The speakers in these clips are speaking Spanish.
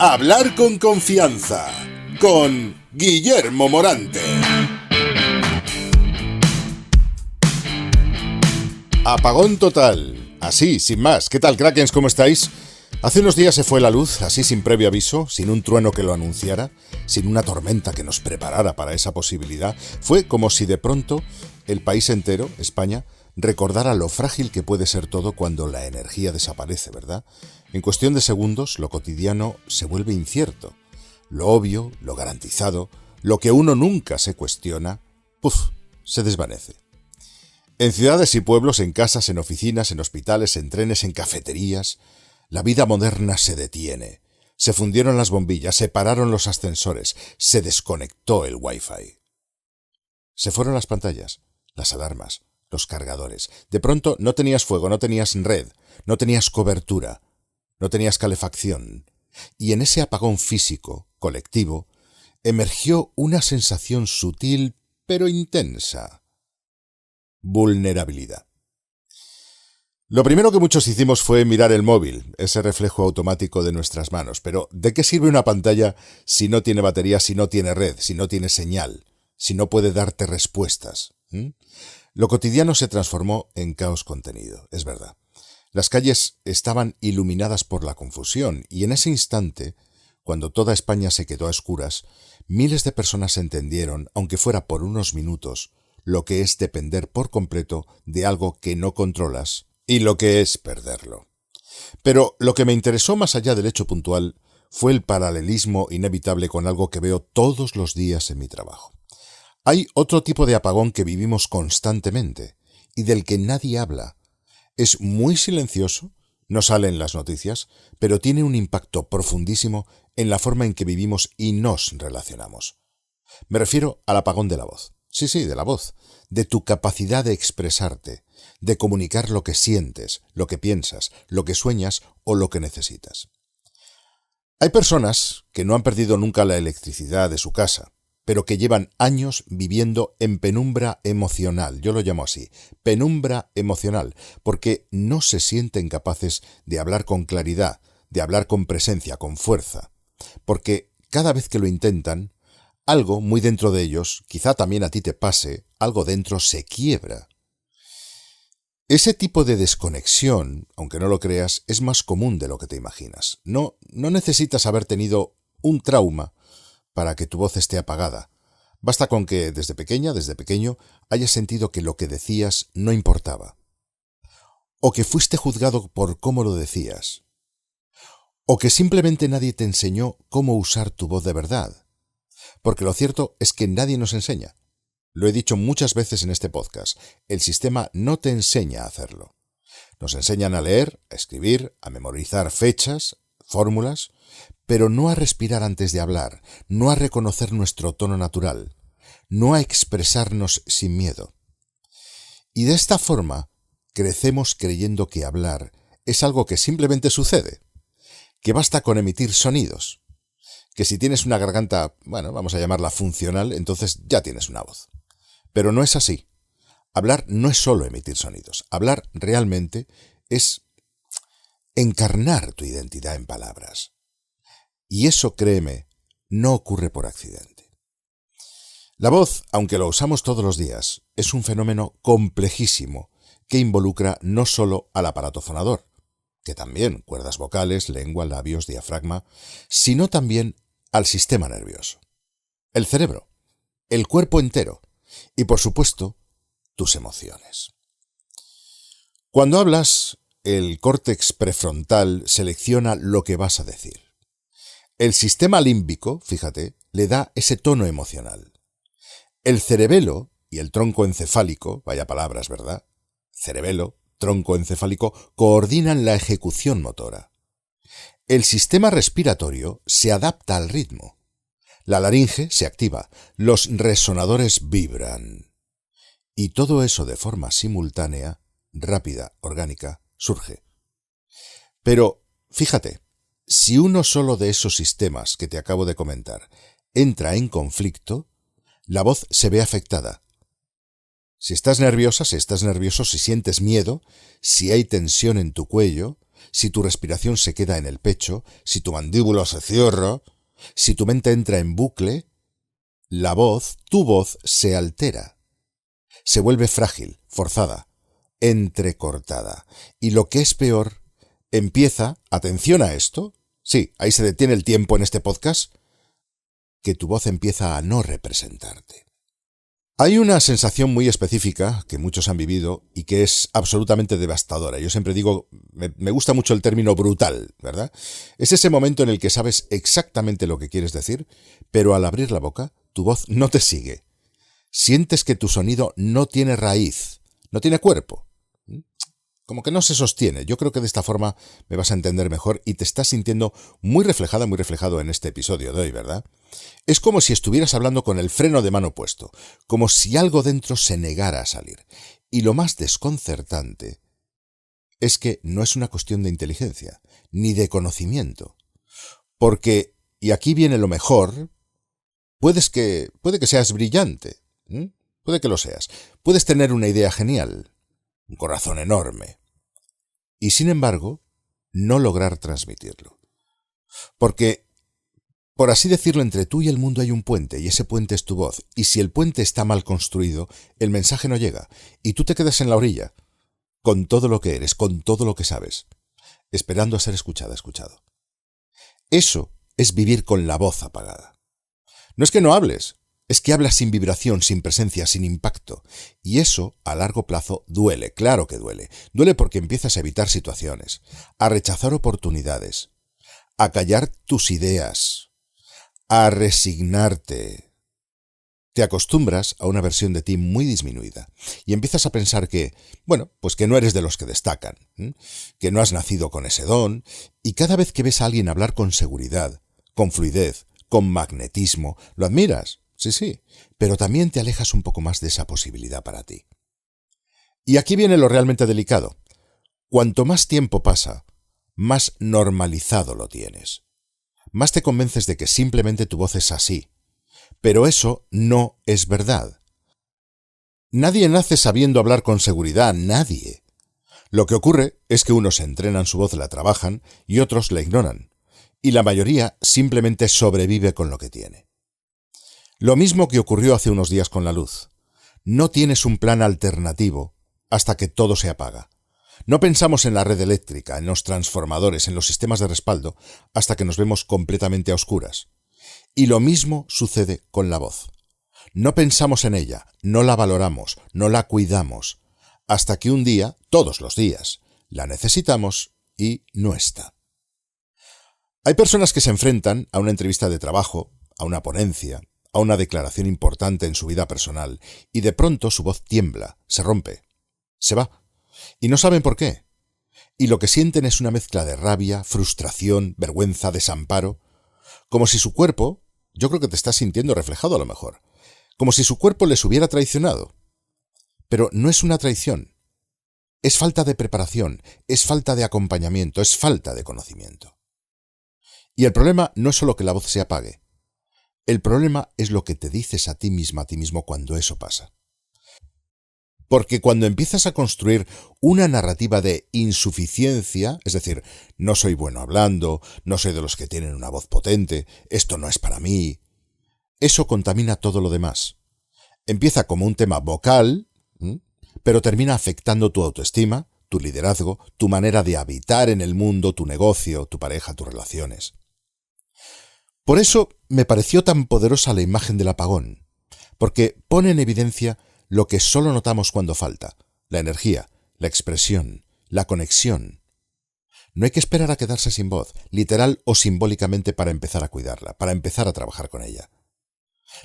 Hablar con confianza con Guillermo Morante. Apagón total. Así, sin más. ¿Qué tal, Krakens? ¿Cómo estáis? Hace unos días se fue la luz, así sin previo aviso, sin un trueno que lo anunciara, sin una tormenta que nos preparara para esa posibilidad. Fue como si de pronto el país entero, España, recordara lo frágil que puede ser todo cuando la energía desaparece, ¿verdad? En cuestión de segundos, lo cotidiano se vuelve incierto. Lo obvio, lo garantizado, lo que uno nunca se cuestiona, se desvanece. En ciudades y pueblos, en casas, en oficinas, en hospitales, en trenes, en cafeterías, la vida moderna se detiene. Se fundieron las bombillas, se pararon los ascensores, se desconectó el Wi-Fi. Se fueron las pantallas, las alarmas, los cargadores. De pronto no tenías fuego, no tenías red, no tenías cobertura, no tenías calefacción. Y en ese apagón físico, colectivo, emergió una sensación sutil pero intensa. Vulnerabilidad. Lo primero que muchos hicimos fue mirar el móvil, ese reflejo automático de nuestras manos. Pero ¿de qué sirve una pantalla si no tiene batería, si no tiene red, si no tiene señal, si no puede darte respuestas? Lo cotidiano se transformó en caos contenido, es verdad. Las calles estaban iluminadas por la confusión y en ese instante, cuando toda España se quedó a oscuras, miles de personas entendieron, aunque fuera por unos minutos, lo que es depender por completo de algo que no controlas y lo que es perderlo. Pero lo que me interesó más allá del hecho puntual fue el paralelismo inevitable con algo que veo todos los días en mi trabajo. Hay otro tipo de apagón que vivimos constantemente y del que nadie habla. Es muy silencioso, no sale en las noticias, pero tiene un impacto profundísimo en la forma en que vivimos y nos relacionamos. Me refiero al apagón de la voz. Sí, de la voz, de tu capacidad de expresarte, de comunicar lo que sientes, lo que piensas, lo que sueñas o lo que necesitas. Hay personas que no han perdido nunca la electricidad de su casa, pero que llevan años viviendo en penumbra emocional. Yo lo llamo así, penumbra emocional, porque no se sienten capaces de hablar con claridad, de hablar con presencia, con fuerza, porque cada vez que lo intentan, algo muy dentro de ellos, quizá también a ti te pase, algo dentro se quiebra. Ese tipo de desconexión, aunque no lo creas, es más común de lo que te imaginas. No necesitas haber tenido un trauma para que tu voz esté apagada. Basta con que desde pequeño, hayas sentido que lo que decías no importaba. O que fuiste juzgado por cómo lo decías. O que simplemente nadie te enseñó cómo usar tu voz de verdad. Porque lo cierto es que nadie nos enseña. Lo he dicho muchas veces en este podcast. El sistema no te enseña a hacerlo. Nos enseñan a leer, a escribir, a memorizar fechas, fórmulas, pero no a respirar antes de hablar, no a reconocer nuestro tono natural, no a expresarnos sin miedo. Y de esta forma, crecemos creyendo que hablar es algo que simplemente sucede, que basta con emitir sonidos, que si tienes una garganta, vamos a llamarla funcional, entonces ya tienes una voz. Pero no es así. Hablar no es solo emitir sonidos. Hablar realmente es encarnar tu identidad en palabras. Y eso, créeme, no ocurre por accidente. La voz, aunque lo usamos todos los días, es un fenómeno complejísimo que involucra no solo al aparato fonador, que también cuerdas vocales, lengua, labios, diafragma, sino también al sistema nervioso, el cerebro, el cuerpo entero y, por supuesto, tus emociones. Cuando hablas, el córtex prefrontal selecciona lo que vas a decir. El sistema límbico, fíjate, le da ese tono emocional. El cerebelo y el tronco encefálico, vaya palabras, ¿verdad? Cerebelo, tronco encefálico, coordinan la ejecución motora. El sistema respiratorio se adapta al ritmo. La laringe se activa, los resonadores vibran. Y todo eso de forma simultánea, rápida, orgánica, surge. Pero, fíjate, si uno solo de esos sistemas que te acabo de comentar entra en conflicto, la voz se ve afectada. Si estás nerviosa, si estás nervioso, si sientes miedo, si hay tensión en tu cuello, si tu respiración se queda en el pecho, si tu mandíbula se cierra, si tu mente entra en bucle, la voz, tu voz, se altera. Se vuelve frágil, forzada, entrecortada. Y lo que es peor, empieza, atención a esto, sí, ahí se detiene el tiempo en este podcast, que tu voz empieza a no representarte. Hay una sensación muy específica que muchos han vivido y que es absolutamente devastadora. Yo siempre digo, me gusta mucho el término brutal, ¿verdad? Es ese momento en el que sabes exactamente lo que quieres decir, pero al abrir la boca, tu voz no te sigue. Sientes que tu sonido no tiene raíz, no tiene cuerpo. Como que no se sostiene. Yo creo que de esta forma me vas a entender mejor y te estás sintiendo muy reflejada, muy reflejado en este episodio de hoy, ¿verdad? Es como si estuvieras hablando con el freno de mano puesto, como si algo dentro se negara a salir. Y lo más desconcertante es que no es una cuestión de inteligencia, ni de conocimiento. Porque, y aquí viene lo mejor, puede que seas brillante, puede que lo seas, puedes tener una idea genial, un corazón enorme, y sin embargo, no lograr transmitirlo. Porque, por así decirlo, entre tú y el mundo hay un puente, y ese puente es tu voz, y si el puente está mal construido, el mensaje no llega, y tú te quedas en la orilla, con todo lo que eres, con todo lo que sabes, esperando a ser escuchado. Eso es vivir con la voz apagada. No es que no hables, es que hablas sin vibración, sin presencia, sin impacto. Y eso, a largo plazo, duele, claro que duele. Duele porque empiezas a evitar situaciones, a rechazar oportunidades, a callar tus ideas, a resignarte. Te acostumbras a una versión de ti muy disminuida y empiezas a pensar que, pues que no eres de los que destacan, que no has nacido con ese don, y cada vez que ves a alguien hablar con seguridad, con fluidez, con magnetismo, lo admiras. Sí, pero también te alejas un poco más de esa posibilidad para ti. Y aquí viene lo realmente delicado. Cuanto más tiempo pasa, más normalizado lo tienes. Más te convences de que simplemente tu voz es así. Pero eso no es verdad. Nadie nace sabiendo hablar con seguridad, nadie. Lo que ocurre es que unos entrenan su voz, la trabajan, y otros la ignoran. Y la mayoría simplemente sobrevive con lo que tiene. Lo mismo que ocurrió hace unos días con la luz. No tienes un plan alternativo hasta que todo se apaga. No pensamos en la red eléctrica, en los transformadores, en los sistemas de respaldo, hasta que nos vemos completamente a oscuras. Y lo mismo sucede con la voz. No pensamos en ella, no la valoramos, no la cuidamos, hasta que un día, todos los días, la necesitamos y no está. Hay personas que se enfrentan a una entrevista de trabajo, a una ponencia, a una declaración importante en su vida personal, y de pronto su voz tiembla, se rompe, se va, y no saben por qué. Y lo que sienten es una mezcla de rabia, frustración, vergüenza, desamparo, como si su cuerpo, yo creo que te estás sintiendo reflejado a lo mejor, como si su cuerpo les hubiera traicionado. Pero no es una traición, es falta de preparación, es falta de acompañamiento, es falta de conocimiento. Y el problema no es solo que la voz se apague. El problema es lo que te dices a ti misma, a ti mismo cuando eso pasa. Porque cuando empiezas a construir una narrativa de insuficiencia, es decir, no soy bueno hablando, no soy de los que tienen una voz potente, esto no es para mí, eso contamina todo lo demás. Empieza como un tema vocal, pero termina afectando tu autoestima, tu liderazgo, tu manera de habitar en el mundo, tu negocio, tu pareja, tus relaciones. Por eso me pareció tan poderosa la imagen del apagón, porque pone en evidencia lo que solo notamos cuando falta: la energía, la expresión, la conexión. No hay que esperar a quedarse sin voz, literal o simbólicamente, para empezar a cuidarla, para empezar a trabajar con ella.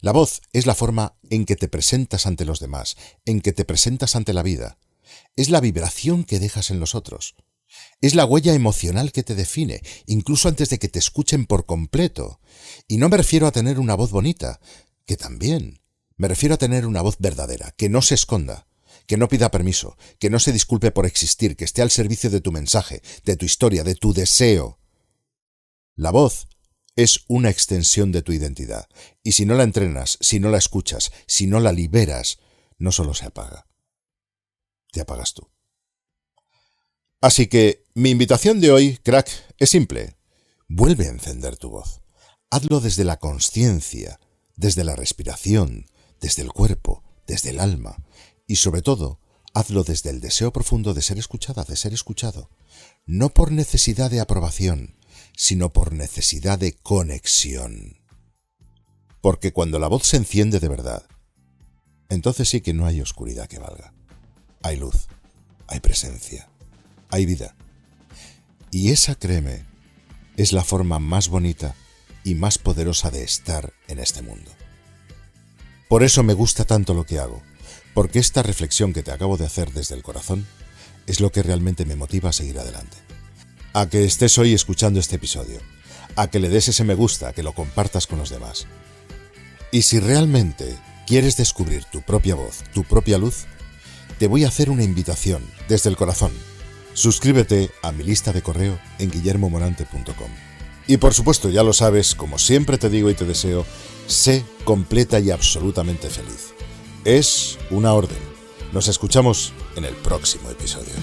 La voz es la forma en que te presentas ante los demás, en que te presentas ante la vida. Es la vibración que dejas en los otros. Es la huella emocional que te define, incluso antes de que te escuchen por completo. Y no me refiero a tener una voz bonita, que también. Me refiero a tener una voz verdadera, que no se esconda, que no pida permiso, que no se disculpe por existir, que esté al servicio de tu mensaje, de tu historia, de tu deseo. La voz es una extensión de tu identidad, y si no la entrenas, si no la escuchas, si no la liberas, no solo se apaga, te apagas tú. Así que mi invitación de hoy, crack, es simple. Vuelve a encender tu voz. Hazlo desde la consciencia, desde la respiración, desde el cuerpo, desde el alma y sobre todo, hazlo desde el deseo profundo de ser escuchada, de ser escuchado. No por necesidad de aprobación, sino por necesidad de conexión. Porque cuando la voz se enciende de verdad, entonces sí que no hay oscuridad que valga. Hay luz, hay presencia, hay vida. Y esa, créeme, es la forma más bonita y más poderosa de estar en este mundo. Por eso me gusta tanto lo que hago, porque esta reflexión que te acabo de hacer desde el corazón es lo que realmente me motiva a seguir adelante. A que estés hoy escuchando este episodio, a que le des ese me gusta, a que lo compartas con los demás. Y si realmente quieres descubrir tu propia voz, tu propia luz, te voy a hacer una invitación desde el corazón. Suscríbete a mi lista de correo en guillermomorante.com. Y por supuesto, ya lo sabes, como siempre te digo y te deseo, sé completa y absolutamente feliz. Es una orden. Nos escuchamos en el próximo episodio.